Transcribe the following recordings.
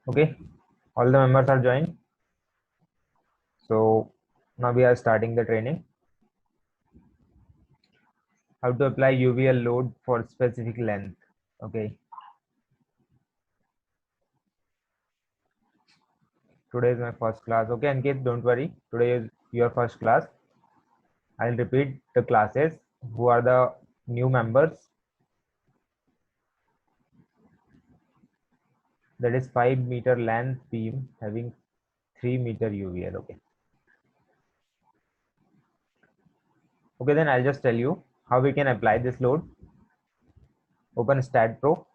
Okay, all the members are joined. So now we are starting the training. How to apply UVL load for specific length. Okay, today is my first class. Okay, Ankit, don't worry. Today is your first class. I'll repeat the classes. Who are the new members? That is 5 meter length beam having 3 meter UVL. Okay. Okay, then I'll just tell you how we can apply this load. Open Stat Pro.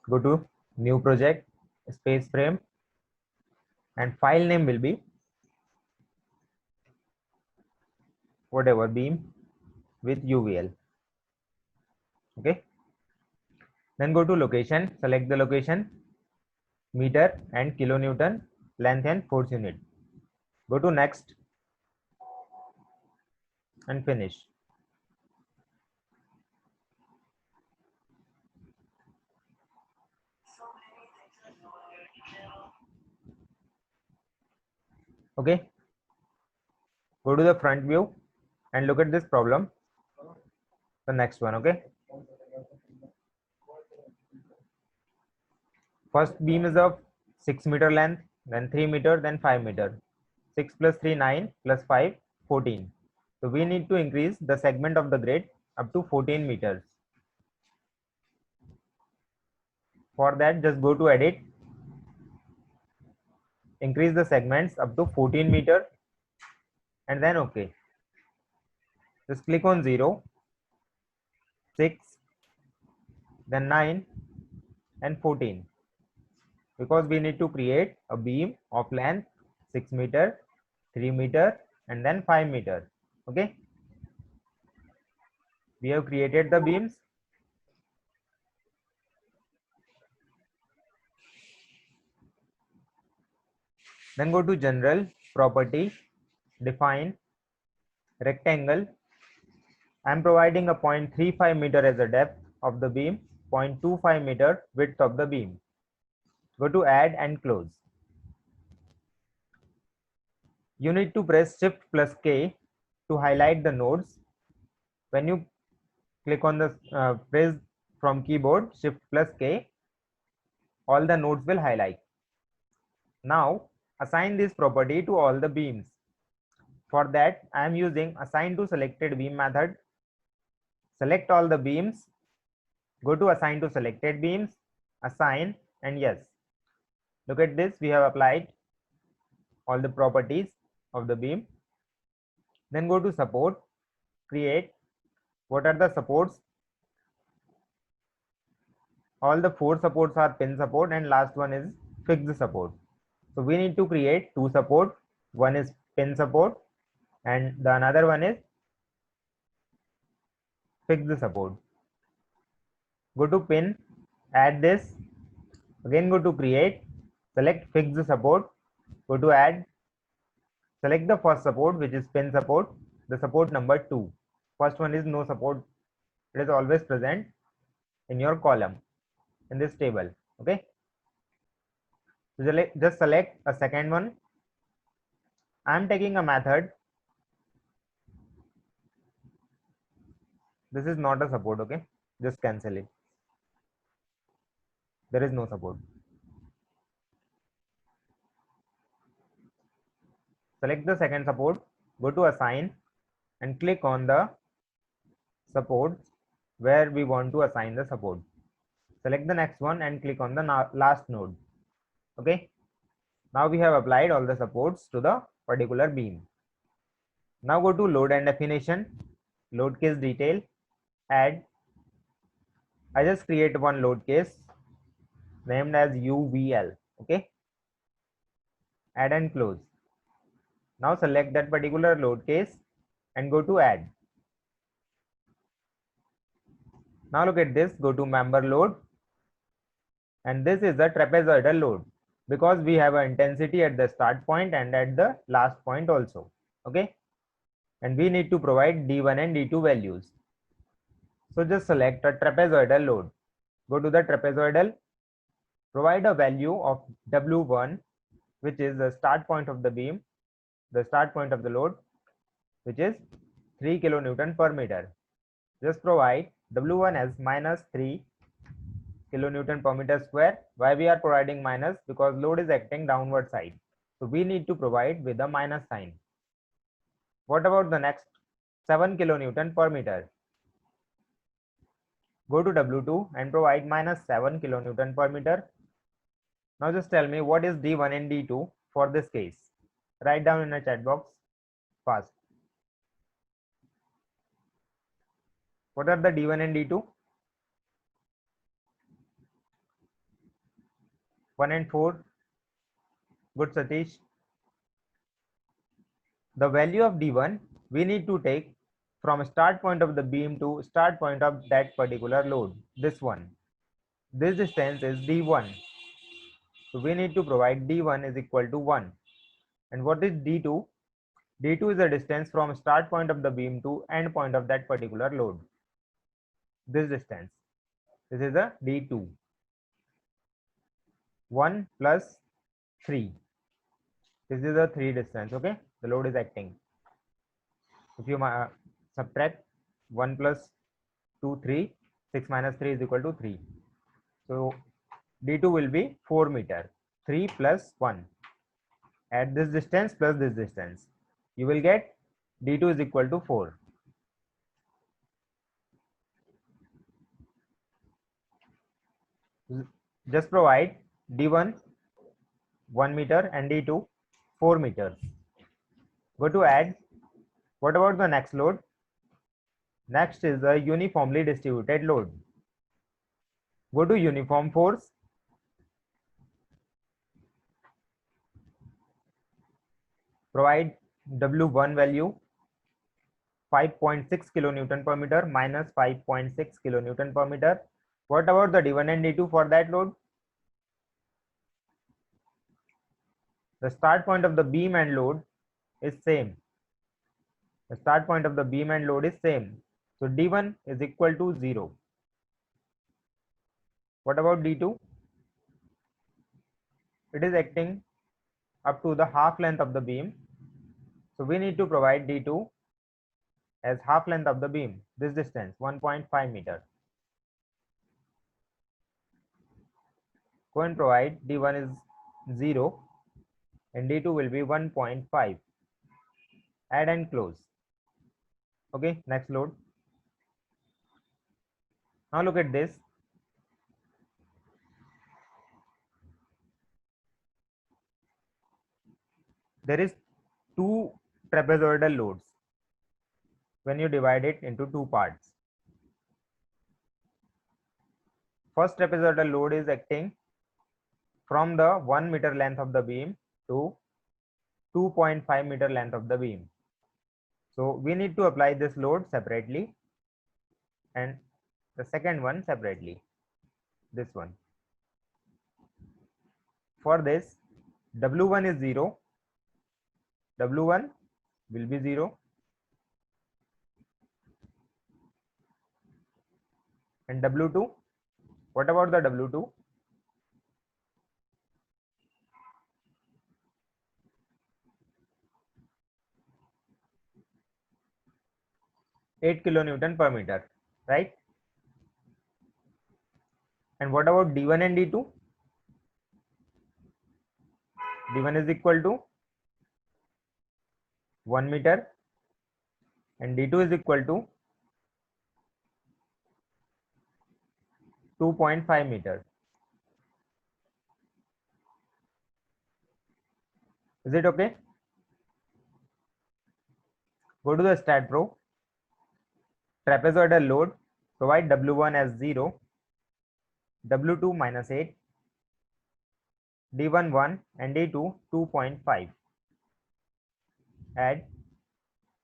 Go to New Project, Space Frame, and file name will be whatever beam with UVL. Okay. Then go to location, select the location, meter and kilonewton, length and force unit. Go to next and finish. Okay. Go to the front view and look at this problem. The next one. Okay. First beam is of 6 meter length, then 3 meter, then 5 meter. 6 plus 3, 9, plus 5, 14. So we need to increase the segment of the grid up to 14 meters. For that, just go to edit, increase the segments up to 14 meter, and then okay. Just click on 0, 6, then 9 and 14, because we need to create a beam of length 6 meter, 3 meter, and then 5 meter. Okay, we have created the beams. Then go to general, property, define, rectangle. I am providing a 0.35 meter as a depth of the beam, 0.25 meter width of the beam. Go to add and close. You need to press Shift plus K to highlight the nodes. When you click on the press from keyboard Shift plus K, all the nodes will highlight. Now assign this property to all the beams. For that, I am using assign to selected beam method. Select all the beams, go to assign to selected beams, assign, and yes. Look at this, we have applied all the properties of the beam. Then go to support, create. What are the supports? All the 4 supports are pin support and last one is fixed support. So we need to create 2 support. One is pin support and the another one is fixed support. Go to pin, add this, again go to create, select fixed support, go to add, select the first support which is pin support, the support number 2. First one is no support, it is always present in your column in this table. Okay, so just select a second one. I am taking a method, this is not a support. Okay, just cancel it, there is no support. Select the second support, go to assign and click on the supports where we want to assign the support. Select the next one and click on the last node. Okay, now we have applied all the supports to the particular beam. Now go to load and definition, load case detail, add. I just create one load case named as UVL. Okay, add and close. Now select that particular load case and go to add. Now look at this, go to member load, and this is the trapezoidal load because we have an intensity at the start point and at the last point also. Okay, and we need to provide D1 and D2 values. So just select a trapezoidal load, go to the trapezoidal, Provide a value of W1, which is the start point of the beam, the start point of the load, which is 3 kilonewton per meter. Just provide W1 as minus 3 kilonewton per meter square. Why we are providing minus? Because load is acting downward side. So we need to provide with a minus sign. What about the next 7 kilonewton per meter? Go to W2 and provide minus 7 kilonewton per meter. Now just tell me what is D1 and D2 for this case. Write down in the chat box fast. What are the D1 and D2? 1 and 4. Good, Satish. The value of D1 we need to take from start point of the beam to start point of that particular load. This one. This distance is D1. So we need to provide D1 is equal to 1. And what is D2? D2 is the distance from start point of the beam to end point of that particular load. This distance. This is a D2. 1 plus 3. This is a 3 distance, okay? The load is acting. If you subtract 1 plus 2, 3, 6 minus 3 is equal to 3. So D2 will be 4 meter. 3 plus 1. Add this distance plus this distance. You will get D2 is equal to 4. Just provide D1 1 meter and D2 4 meters. Go to add. What about the next load? Next is the uniformly distributed load. Go to uniform force. Provide W1 value 5.6 kilonewton per meter minus 5.6 kilonewton per meter. What about the D1 and D2 for that load? The start point of the beam and load is same. The start point of the beam and load is same. So D1 is equal to 0. What about D2? It is acting up to the half length of the beam. So we need to provide D2 as half length of the beam. This distance 1.5 meter. Go and provide D1 is 0 and D2 will be 1.5. Add and close. Okay, next load. Now look at this. There is two trapezoidal loads when you divide it into two parts. First trapezoidal load is acting from the 1 meter length of the beam to 2.5 meter length of the beam. So we need to apply this load separately and the second one separately, this one. For this, W1 is 0, W1 will be 0 and W2, what about the W2? Eight kilonewton per meter, right? And what about D1 and D2? D1 is equal to 1 meter and D2 is equal to 2.5 meter. Is it okay? Go to the StatPro. Trapezoidal load. Provide W1 as 0, W2 minus 8, D1 1 and D2 2.5. Add.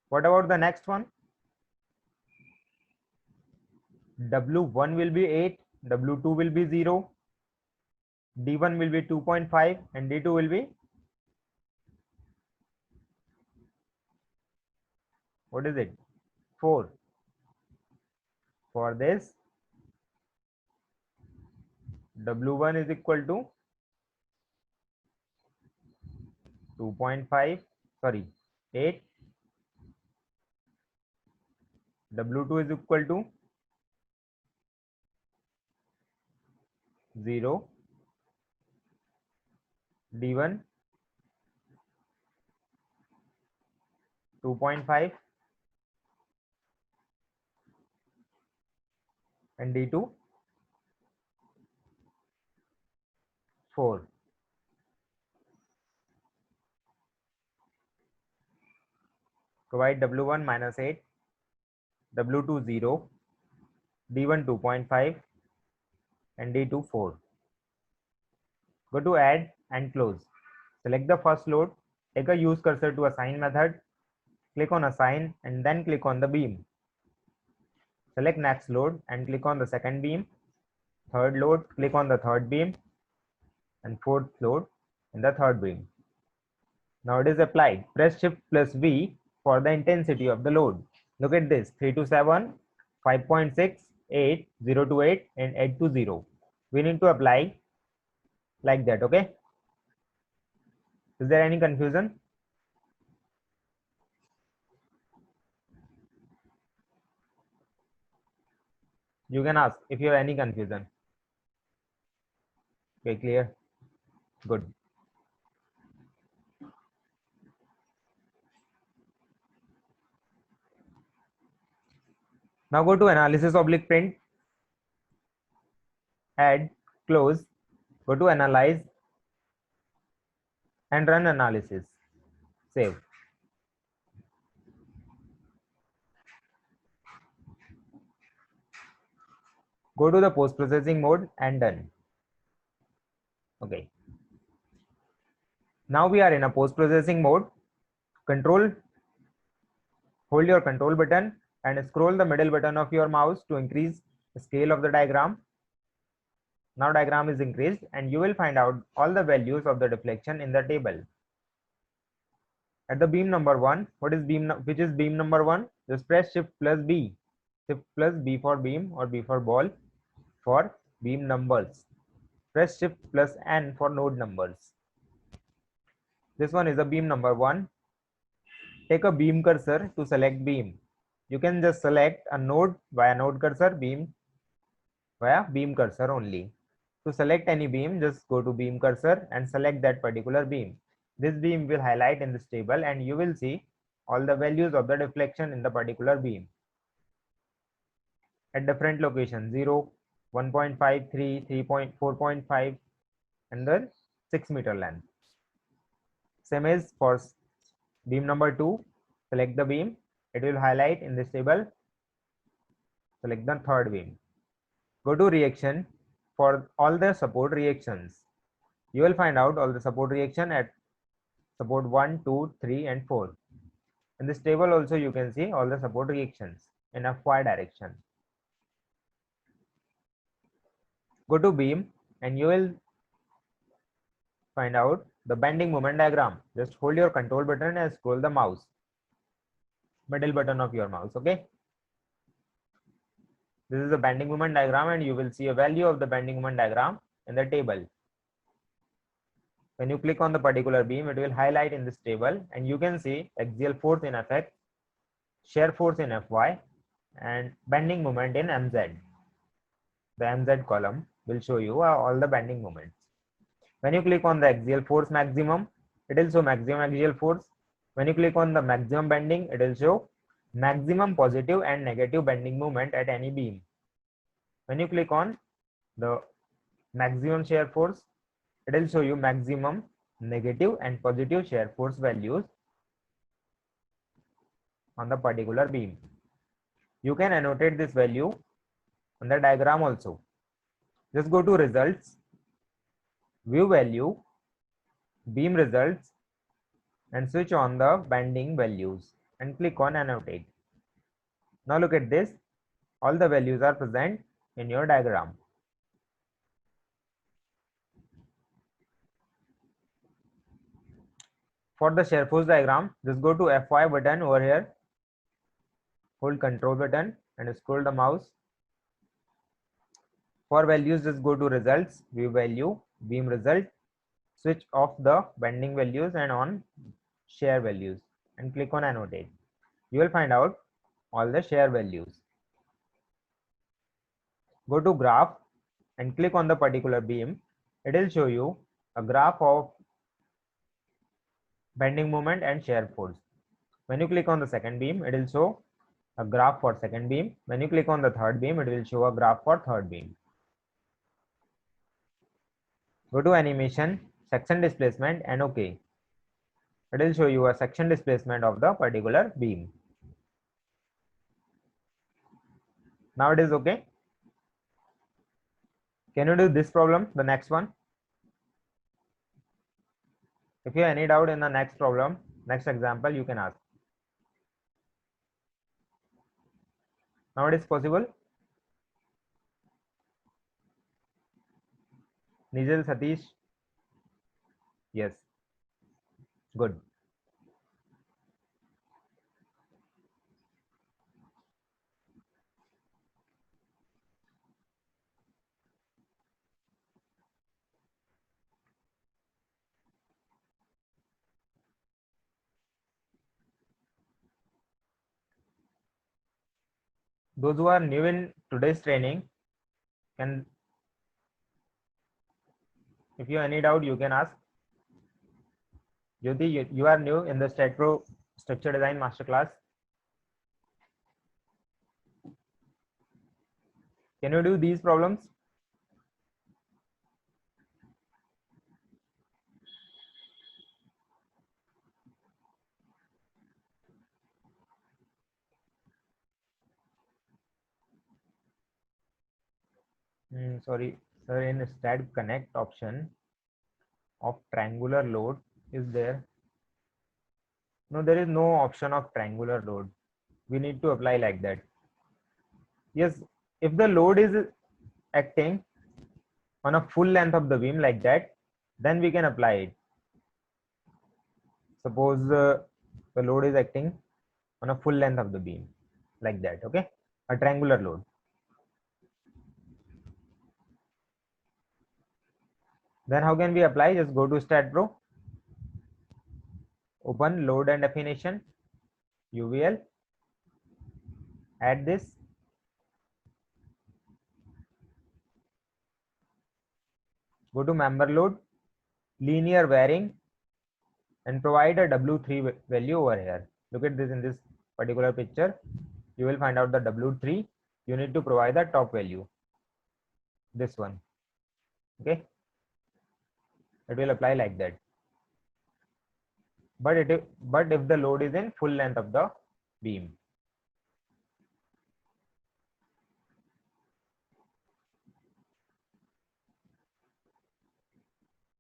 What about the next one? W1 will be 8, W2 will be 0, D1 will be 2.5 and D2 will be, what is it? 4. For this, W1 is equal to 2.5, sorry, 8. W2 is equal to 0. D1 2.5 and D2 4. Provide W1 minus 8, W2 0, D1 2.5 and D2 4. Go to add and close. Select the first load, take a use cursor to assign method, click on assign and then click on the beam. Select next load and click on the second beam. Third load, click on the third beam, and fourth load in the third beam. Now it is applied. Press Shift plus V for the intensity of the load. Look at this: 327, 5.6, 8, 0 to 8 and 8 to 0. We need to apply like that, okay? Is there any confusion? You can ask if you have any confusion. Okay, clear? Good. Now go to analysis oblique print, add, close, go to analyze and run analysis. Save. Go to the post processing mode and done. Okay. Now we are in a post processing mode. Hold your control button and scroll the middle button of your mouse to increase the scale of the diagram. Now diagram is increased and you will find out all the values of the deflection in the table. At the beam number 1, which is beam number 1? Just press Shift plus B. Shift plus B for beam or B for ball for beam numbers. Press Shift plus N for node numbers. This one is a beam number 1. Take a beam cursor to select beam. You can just select a node via node cursor, beam via beam cursor only. To select any beam, just go to beam cursor and select that particular beam. This beam will highlight in this table and you will see all the values of the deflection in the particular beam at different locations: 0, 1.5, 3, 3.4.5 and the 6 meter length. Same as for beam number 2, select the beam, it will highlight in this table. Select the third beam. Go to reaction for all the support reactions. You will find out all the support reaction at support 1, 2, 3 and 4. In this table also you can see all the support reactions in FY direction. Go to beam and you will find out the bending moment diagram. Just hold your control button and scroll the mouse, middle button of your mouse, okay? This is the bending moment diagram and you will see a value of the bending moment diagram in the table. When you click on the particular beam, it will highlight in this table and you can see axial force in Fx, shear force in Fy and bending moment in Mz. The Mz column will show you all the bending moments. When you click on the axial force maximum, it will show maximum axial force. When you click on the maximum bending, it will show maximum positive and negative bending moment at any beam. When you click on the maximum shear force, it will show you maximum negative and positive shear force values on the particular beam. You can annotate this value on the diagram also. Just go to results, view value, beam results and switch on the bending values and click on annotate. Now look at this, all the values are present in your diagram. For the shear force diagram, just go to Fy button over here, hold control button and scroll the mouse. For values, just go to results, view value, beam result, switch off the bending values and on share values and click on annotate. You will find out all the share values. Go to graph and click on the particular beam. It will show you a graph of bending moment and shear force. When you click on the second beam, it will show a graph for second beam. When you click on the third beam, it will show a graph for third beam. Go to animation, section displacement and OK. It will show you a section displacement of the particular beam. Now it is okay. Can you do this problem, the next one? If you have any doubt in the next problem, next example, you can ask. Now it is possible. Nijal, Satish? Yes. Good. Those who are new in today's training, can, if you have any doubt, you can ask. Jyoti, you are new in the StatPro Structure Design Masterclass. Can you do these problems? Sorry, sir, in Stat Connect option of triangular load is there? No, there is no option of triangular load. We need to apply like that. Yes, if the load is acting on a full length of the beam like that, then we can apply it. Suppose the load is acting on a full length of the beam like that, okay? A triangular load. Then how can we apply? Just go to StatPro, open load and definition, UVL, add this. Go to member load, linear varying, and provide a W3 value over here. Look at this in this particular picture. You will find out the W3. You need to provide the top value. This one. Okay. It will apply like that. But if the load is in full length of the beam.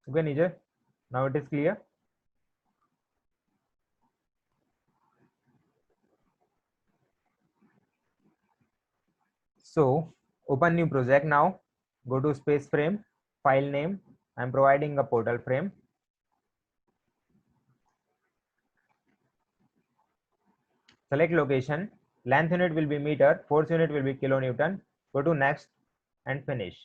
Okay, Nijay. Now it is clear. So open new project now. Go to space frame, file name. I'm providing a portal frame. Select location. Length unit will be meter. Force unit will be kilonewton. Go to next and finish.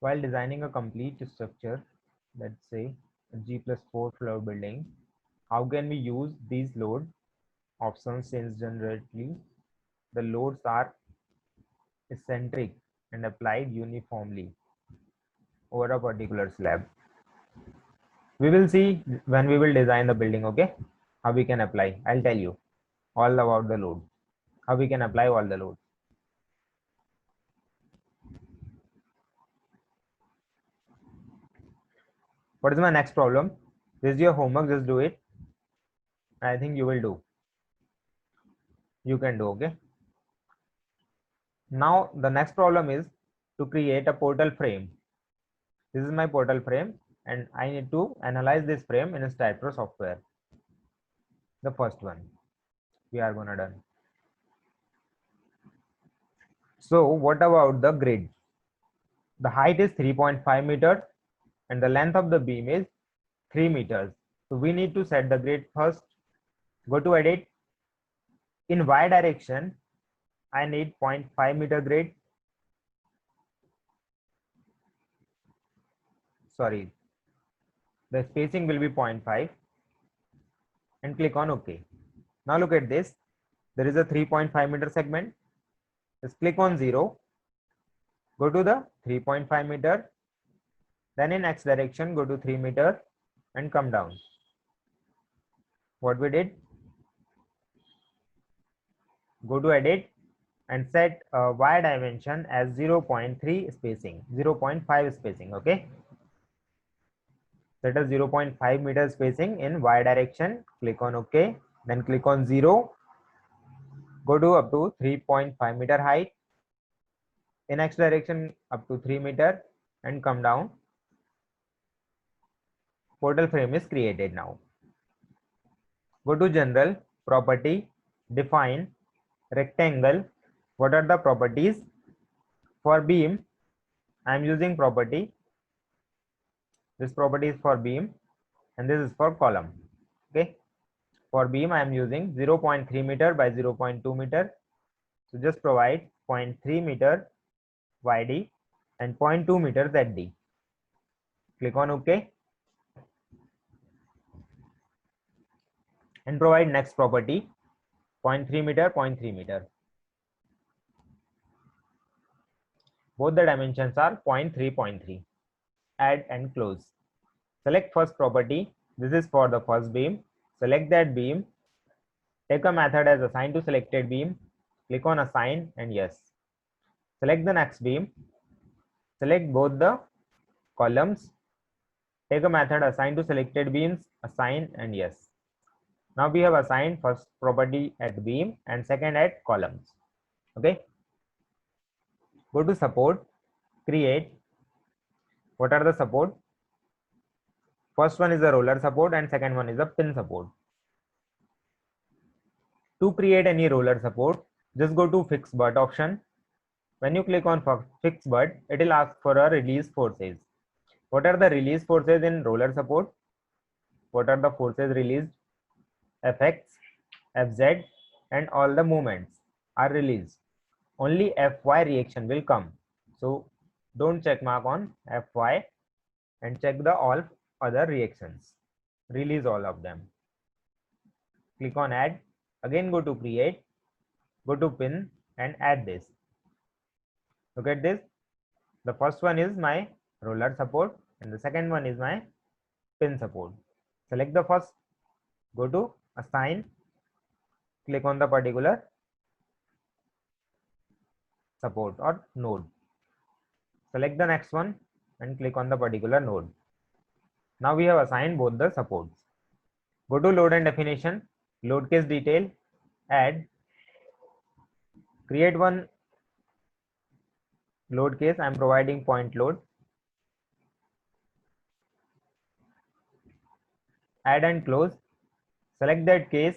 While designing a complete structure, let's say a G+4 floor building, how can we use these load options? Since generally the loads are eccentric and applied uniformly over a particular slab. We will see when we will design the building, okay? How we can apply. I'll tell you all about the load, how we can apply all the load. What is my next problem? This is your homework, just do it. I think you will do. You can do, okay? Now the next problem is to create a portal frame. This is my portal frame and I need to analyze this frame in a StatPro software. The first one we are gonna done. So what about the grid? The height is 3.5 meters and the length of the beam is 3 meters. So we need to set the grid first. Go to edit. In y direction, I need 0.5 meter grid. Sorry, the spacing will be 0.5 and click on OK. Now look at this. There is a 3.5 meter segment. Just click on 0. Go to the 3.5 meter. Then in X direction, go to 3 meter and come down. What we did? Go to edit and set y dimension as 0.3 spacing, 0.5 spacing. Okay. Set a 0.5 meter spacing in y direction. Click on OK. Then click on 0. Go to up to 3.5 meter height. In X direction up to 3 meter and come down. Portal frame is created now. Go to general, property, define, rectangle. What are the properties? For beam, I am using property. This property is for beam and this is for column. Okay. For beam, I am using 0.3 meter by 0.2 meter. So just provide 0.3 meter YD and 0.2 meter ZD. Click on OK. And provide next property, 0.3 meter, 0.3 meter. Both the dimensions are 0.3, 0.3. Add and close. Select first property. This is for the first beam. Select that beam. Take a method as assigned to selected beam. Click on assign and yes. Select the next beam. Select both the columns. Take a method assigned to selected beams. Assign and yes. Now we have assigned first property at beam and second at columns. Okay. Go to support. Create. What are the support? First one is a roller support and second one is a pin support. To create any roller support, just go to fix butt option. When you click on fix butt, it will ask for a release forces. What are the release forces in roller support? What are the forces released? Fx, Fz and all the movements are released. Only Fy reaction will come. So don't check mark on Fy and check the all other reactions. Release all of them. Click on add. Again go to create. Go to pin and add this. Look at this. The first one is my roller support and the second one is my pin support. Select the first. Go to assign. Click on the particular support or node. Select the next one and click on the particular node. Now we have assigned both the supports. Go to load and definition, load case detail, add, create one load case. I am providing point load. Add and close. Select that case.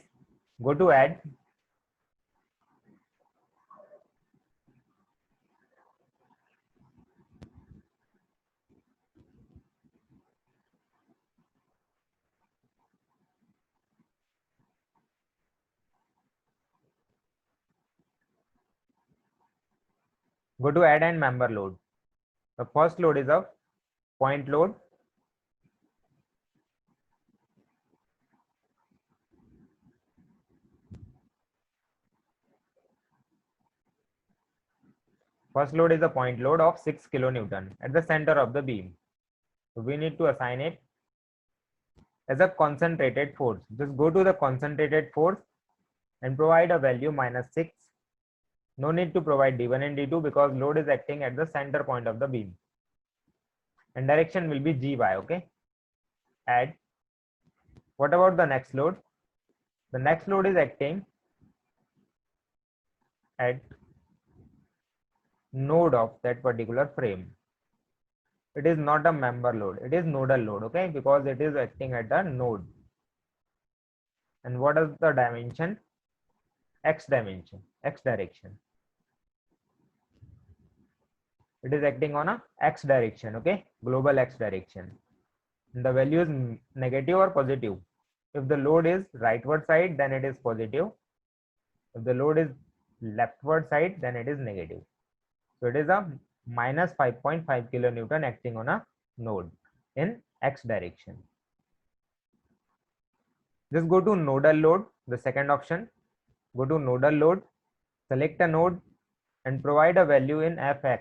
Go to add. Go to add and member load. The first load is a point load. First load is a point load of 6 kilonewton at the center of the beam. So we need to assign it as a concentrated force. Just go to the concentrated force and provide a value -6. No need to provide D1 and D2 because load is acting at the center point of the beam. And direction will be GY, okay? Add. What about the next load? The next load is acting at node of that particular frame. It is not a member load, it is nodal load, okay? Because it is acting at a node. And what is the dimension? X dimension, X direction. It is acting on a X direction, okay? Global X direction. And the value is negative or positive. If the load is rightward side, then it is positive. If the load is leftward side, then it is negative. So it is a minus 5.5 kilonewton acting on a node in x direction. Just go to nodal load, the second option. Go to nodal load, select a node and provide a value in fx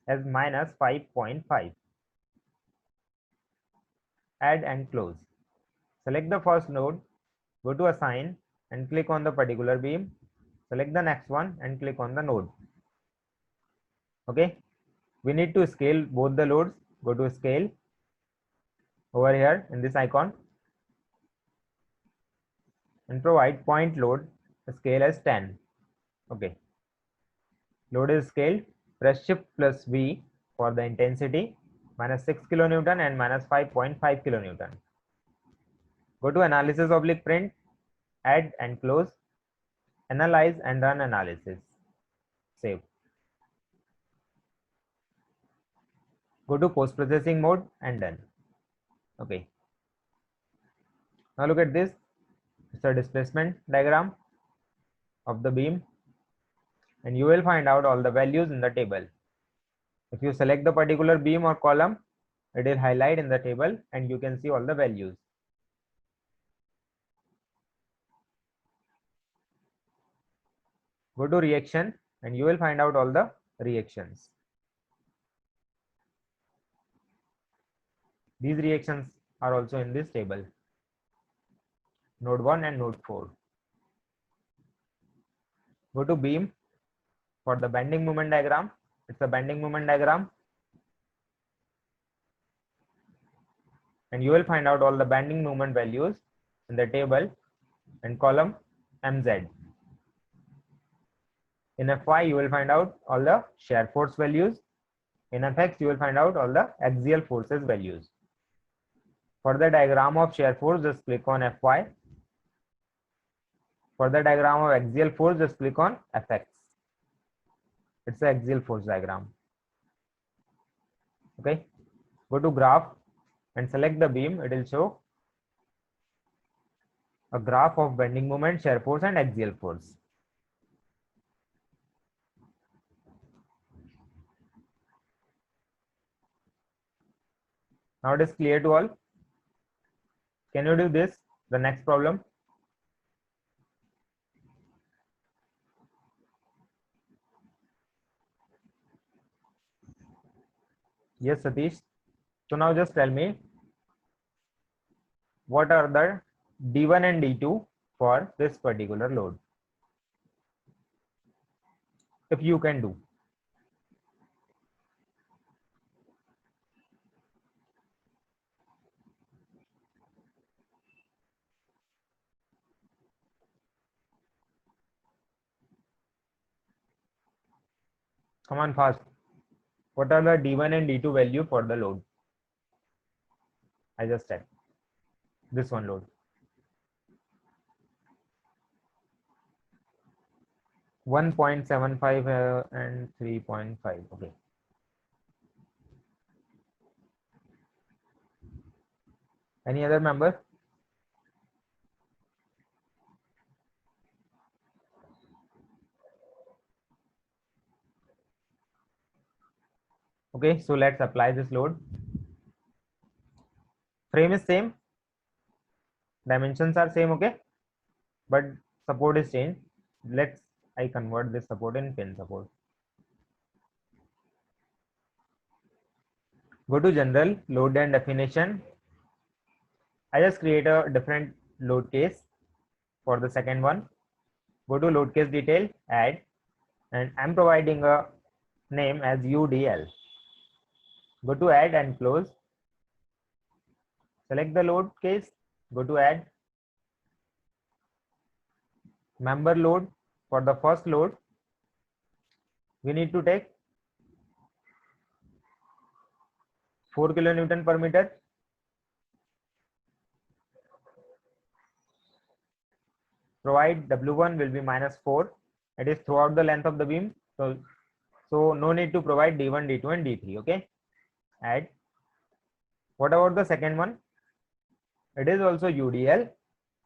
as minus 5.5. Add and close. Select the first node, go to assign and click on the particular beam. Select the next one and click on the node. Okay, we need to scale both the loads. Go to scale over here in this icon and provide point load scale as 10. Okay, load is scaled. Press shift plus V for the intensity, minus 6 kilonewton and minus 5.5 kilonewton. Go to analysis oblique print, add and close, analyze and run analysis. Save. Go to post processing mode and done. Okay. Now look at this. It's a displacement diagram of the beam, and you will find out all the values in the table. If you select the particular beam or column, it will highlight in the table and you can see all the values. Go to reaction and you will find out all the reactions. These reactions are also in this table. Node 1 and node 4. Go to beam for the bending moment diagram. It's a bending moment diagram. And you will find out all the bending moment values in the table and column MZ. In Fy, you will find out all the shear force values. In Fx, you will find out all the axial forces values. For the diagram of shear force, just click on Fy. For the diagram of axial force, just click on Fx. It's the axial force diagram. Okay. Go to graph and select the beam. It will show a graph of bending moment, shear force and axial force. Now it is clear to all. Can you do this? The next problem. Yes, Satish. So now just tell me, what are the D1 and D2 for this particular load? If you can do. Come on fast. What are the D1 and D2 value for the load? I just said this one load. 1.75 and 3.5. Okay. Any other member? Okay, so let's apply this load. Frame is same, dimensions are same, okay, but support is changed. I convert this support in pin support. Go to general, load and definition. I just create a different load case for the second one. Go to load case detail, add, and I'm providing a name as UDL. Go to add and close. Select the load case, go to add. Member load, for the first load, we need to take 4 kilonewton per meter. Provide W1 will be minus 4. It is throughout the length of the beam. So no need to provide D1, D2 and D3. Okay. Add. What about the second one? It is also UDL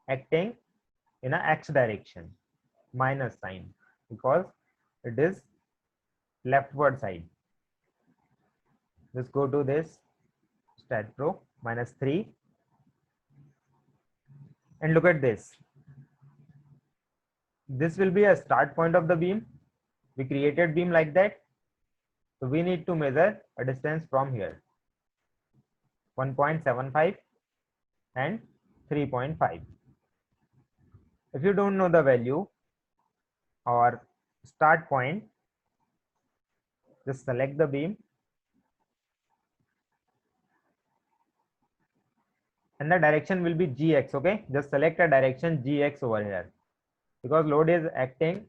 acting in a X direction, minus sign, because it is leftward side. Just go to this stat pro -3 and look at this. This will be a start point of the beam. We created beam like that. So we need to measure a distance from here, 1.75 and 3.5. If you don't know the value or start point, just select the beam and the direction will be Gx. Okay, just select a direction Gx over here because load is acting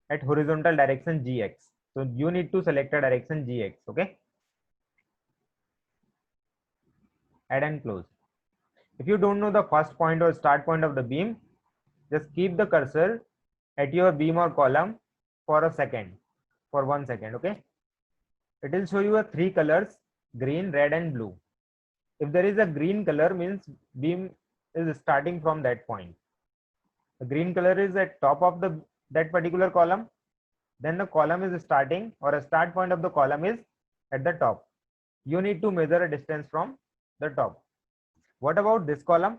at horizontal direction Gx. So you need to select a direction Gx. Okay, add and close. If you don't know the first point or start point of the beam, just keep the cursor at your beam or column for a second, for 1 second. Okay, it will show you a 3 colors: green, red and blue. If there is a green color, means beam is starting from that point. The green color is at top of the that particular column, then the column is starting, or a start point of the column is at the top. You need to measure a distance from the top. What about this column?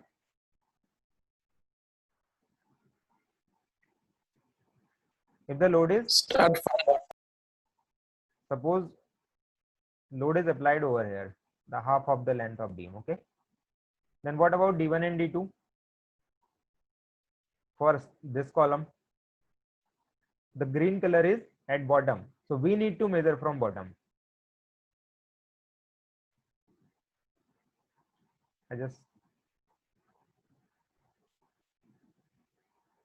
If the load is, Start from suppose load is applied over here, the half of the length of beam. Okay, then what about D1 and D2? For this column, the green color is at bottom, so we need to measure from bottom.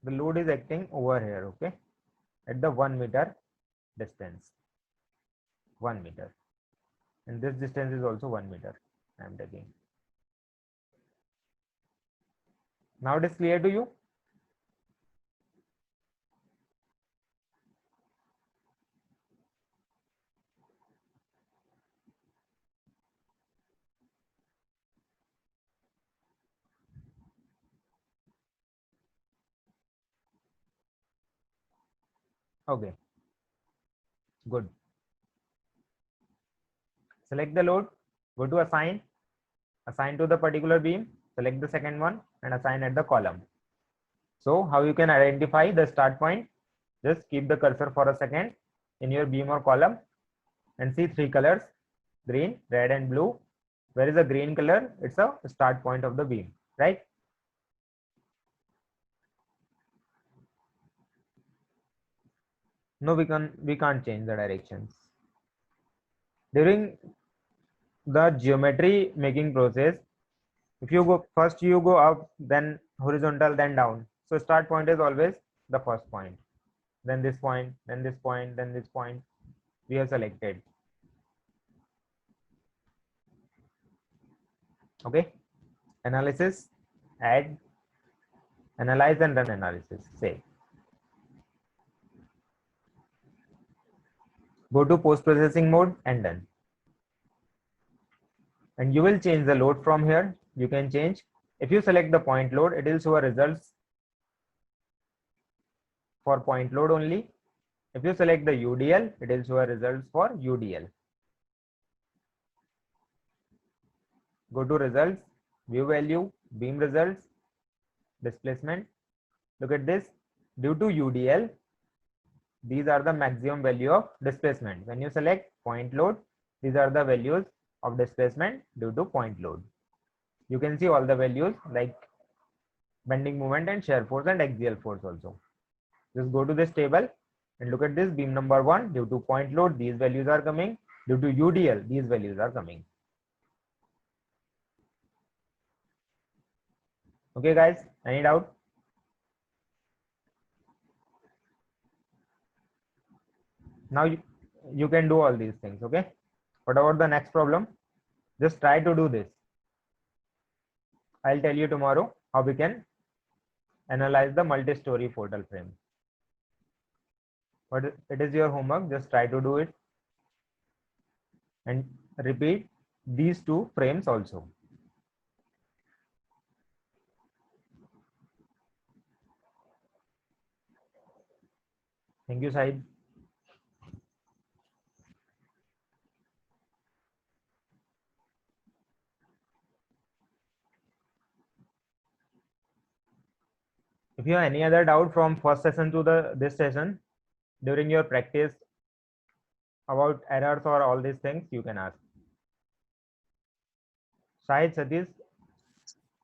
The load is acting over here. Okay, at the 1 meter distance, 1 meter, and this distance is also 1 meter. I am taking. Now it is clear to you? Okay, good. Select the load, go to assign to the particular beam, select the second one and assign at the column. So how you can identify the start point? Just keep the cursor for a second in your beam or column and see 3 colors: green, red and blue. Where is the green color? It's a start point of the beam, right? No, we can't change the directions. During the geometry making process, if you go first, you go up, then horizontal, then down. So start point is always the first point, then this point, then this point, then this point we have selected. Okay, analysis, add, analyze and run analysis. Save. Go to post processing mode and done. And you will change the load from here. You can change. If you select the point load, it will show a results for point load only. If you select the UDL, it will show a results for UDL. Go to results, view value, beam results, displacement. Look at this. Due to UDL, these are the maximum value of displacement. When you select point load, these are the values of displacement due to point load. You can see all the values like bending moment and shear force and axial force also. Just go to this table and look at this beam number 1. Due to point load, these values are coming. Due to UDL, these values are coming. Okay guys, any doubt? Now you can do all these things. Okay, what about the next problem? Just try to do this. I'll tell you tomorrow how we can analyze the multi-story portal frame. But it is your homework. Just try to do it and repeat these 2 frames also. Thank you, Said. If you have any other doubt from first session to this session during your practice about errors or all these things, you can ask. Shahid, Satish,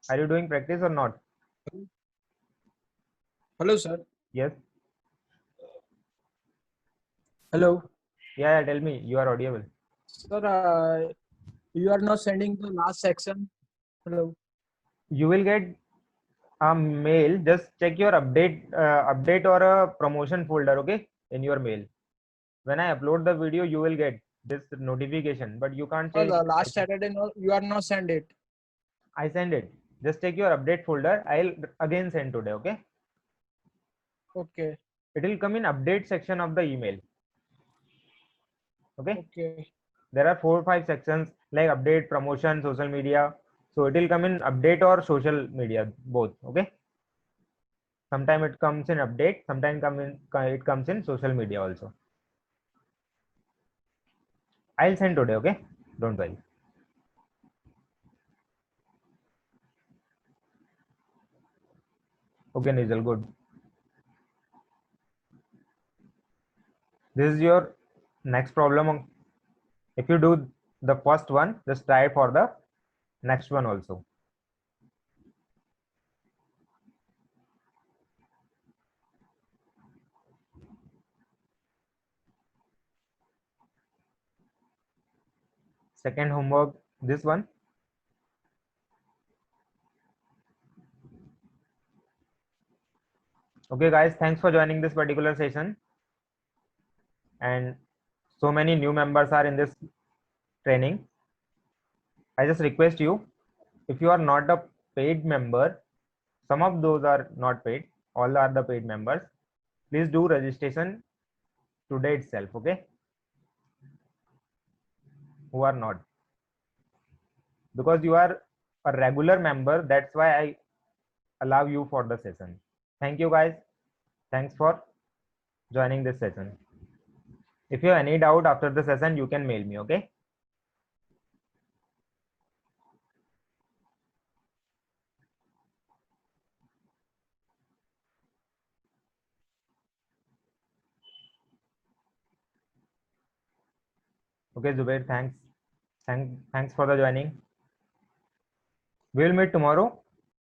are you doing practice or not? Hello, sir. Yes. Hello. Yeah, tell me. You are audible. Sir, you are not sending the last section. Hello. You will get a mail. Just check your update or a promotion folder, okay, in your mail. When I upload the video, you will get this notification, but you can't Oh, check. the last Saturday, no, you are not send it. I send it. Just check your update folder. I'll again send today, okay? Okay. It will come in update section of the email. Okay. Okay. There are 4 or 5 sections like update, promotion, social media. So it will come in update or social media, both. Okay. Sometime it comes in update, sometime it comes in social media also. I'll send today, okay? Don't worry. Okay, Nizal, good. This is your next problem. If you do the first one, just try for the next one also. Second homework, this one. Okay, guys, thanks for joining this particular session. And so many new members are in this training. I just request you, if you are not a paid member, some of those are not paid, all are the paid members. Please do registration today itself, okay? Who are not, because you are a regular member, that's why I allow you for the session. Thank you, guys. Thanks for joining this session. If you have any doubt after the session, you can mail me, okay? Okay, Zubair, thanks. Thanks for the joining. We will meet tomorrow